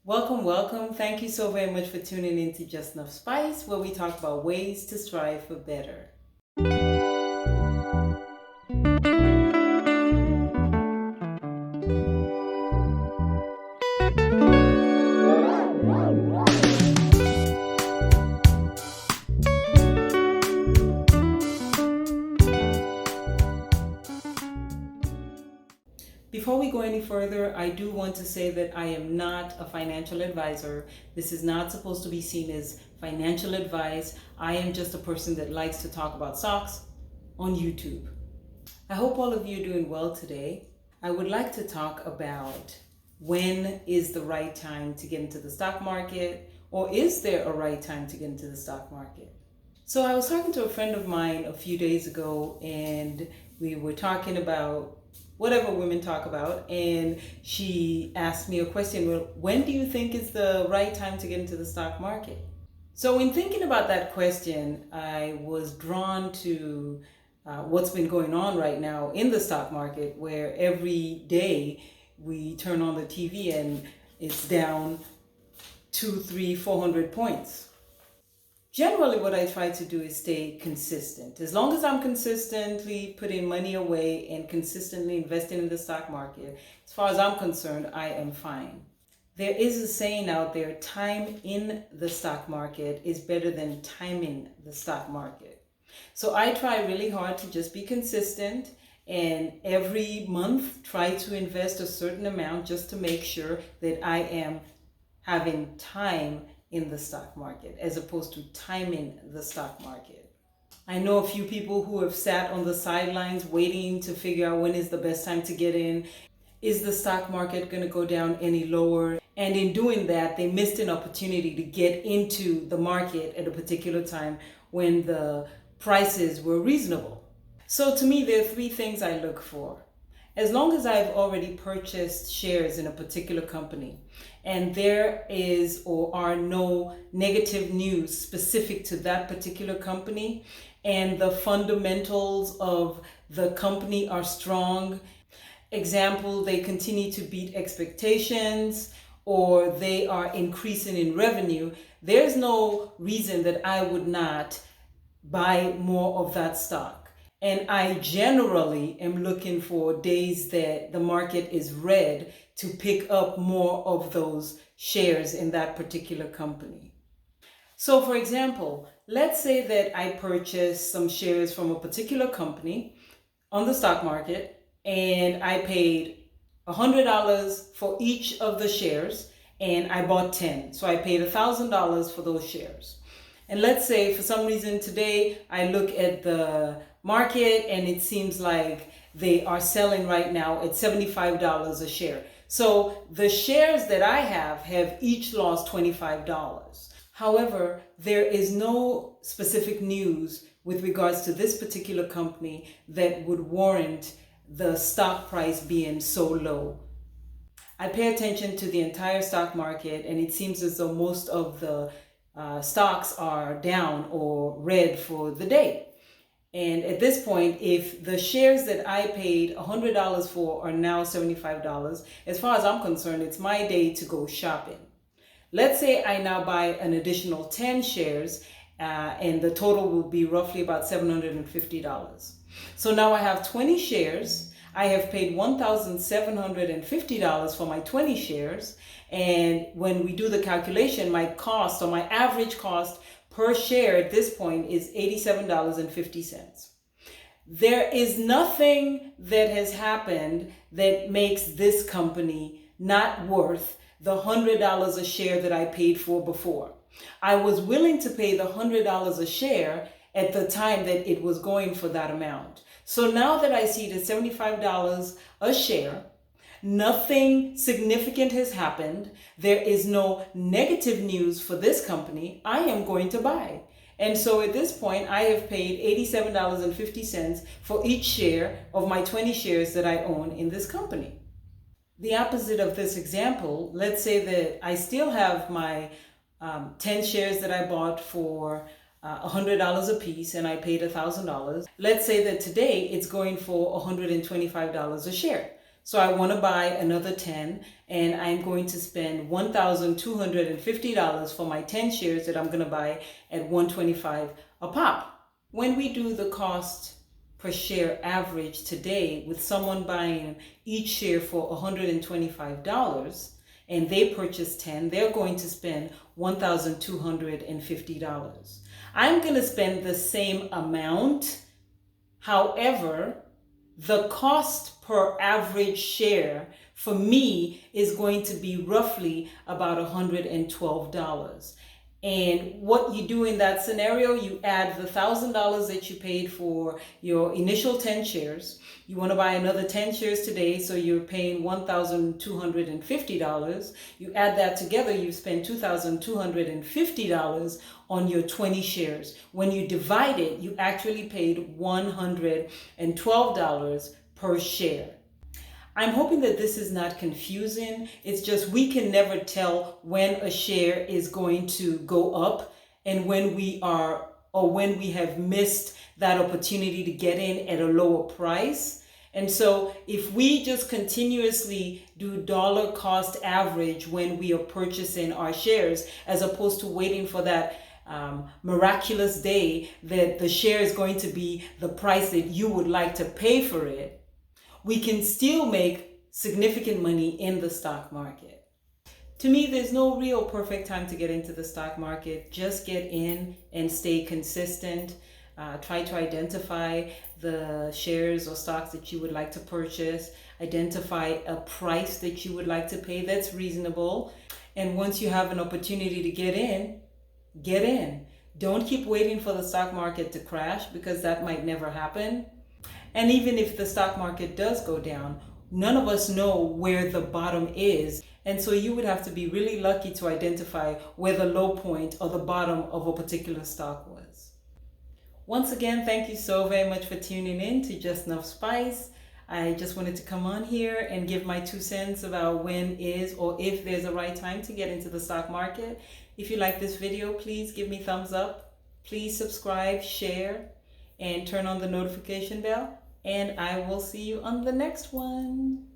Welcome, welcome. Thank you so very much for tuning in to Just Enough Spice, where we talk about ways to strive for better. Before we go any further, I do want to say that I am not a financial advisor. This is not supposed to be seen as financial advice. I am just a person that likes to talk about stocks on YouTube. I hope all of you are doing well today. I would like to talk about when is the right time to get into the stock market, or is there a right time to get into the stock market? So I was talking to a friend of mine a few days ago, and we were talking about whatever women talk about, and she asked me a question. Well, when do you think is the right time to get into the stock market? So in thinking about that question, I was drawn to what's been going on right now in the stock market, where every day we turn on the TV and it's down 2, 3, 400 points. Generally, what I try to do is stay consistent. As long as I'm consistently putting money away and consistently investing in the stock market, as far as I'm concerned, I am fine. There is a saying out there, time in the stock market is better than timing the stock market. So I try really hard to just be consistent, and every month try to invest a certain amount just to make sure that I am having time in the stock market as opposed to timing the stock market. I know a few people who have sat on the sidelines waiting to figure out when is the best time to get in. Is the stock market going to go down any lower? And in doing that, they missed an opportunity to get into the market at a particular time when the prices were reasonable. So to me, there are three things I look for. As long as I've already purchased shares in a particular company and there is or are no negative news specific to that particular company, and the fundamentals of the company are strong, example, they continue to beat expectations or they are increasing in revenue, there's no reason that I would not buy more of that stock. And I generally am looking for days that the market is red to pick up more of those shares in that particular company. So for example, let's say that I purchased some shares from a particular company on the stock market and I paid $100 for each of the shares and I bought 10. So I paid $1,000 for those shares. And let's say for some reason today I look at the market and it seems like they are selling right now at $75 a share. So the shares that I have each lost $25. However, there is no specific news with regards to this particular company that would warrant the stock price being so low. I pay attention to the entire stock market, and it seems as though most of the stocks are down or red for the day. And at this point, if the shares that I paid $100 for are now $75, as far as I'm concerned, it's my day to go shopping. Let's say I now buy an additional 10 shares and the total will be roughly about $750. So now I have 20 shares. I have paid $1,750 for my 20 shares. And when we do the calculation, my cost or my average cost per share at this point is $87.50. There is nothing that has happened that makes this company not worth the $100 a share that I paid for before. I was willing to pay the $100 a share at the time that it was going for that amount. So now that I see the $75 a share, nothing significant has happened. There is no negative news for this company. I am going to buy. And so at this point, I have paid $87.50 for each share of my 20 shares that I own in this company. The opposite of this example, let's say that I still have my 10 shares that I bought for $100 a piece and I paid $1,000. Let's say that today it's going for $125 a share. So I want to buy another 10, and I'm going to spend $1,250 for my 10 shares that I'm going to buy at $125 a pop. When we do the cost per share average today with someone buying each share for $125 and they purchase 10, they're going to spend $1,250. I'm going to spend the same amount. However, the cost per average share for me is going to be roughly about $112. And what you do in that scenario, you add the $1,000 that you paid for your initial 10 shares. You want to buy another 10 shares today, so you're paying $1,250. You add that together, you spend $2,250 on your 20 shares. When you divide it, you actually paid $112 per share. I'm hoping that this is not confusing. It's just we can never tell when a share is going to go up and when we have missed that opportunity to get in at a lower price. And so if we just continuously do dollar cost average when we are purchasing our shares, as opposed to waiting for that miraculous day that the share is going to be the price that you would like to pay for it, we can still make significant money in the stock market. To me, there's no real perfect time to get into the stock market. Just get in and stay consistent. Try to identify the shares or stocks that you would like to purchase. Identify a price that you would like to pay that's reasonable. And once you have an opportunity to get in, get in. Don't keep waiting for the stock market to crash, because that might never happen. And even if the stock market does go down, none of us know where the bottom is. And so you would have to be really lucky to identify where the low point or the bottom of a particular stock was. Once again, thank you so very much for tuning in to Just Enough Spice. I just wanted to come on here and give my 2 cents about when is or if there's a right time to get into the stock market. If you like this video, please give me thumbs up. Please subscribe, share, and turn on the notification bell. And I will see you on the next one.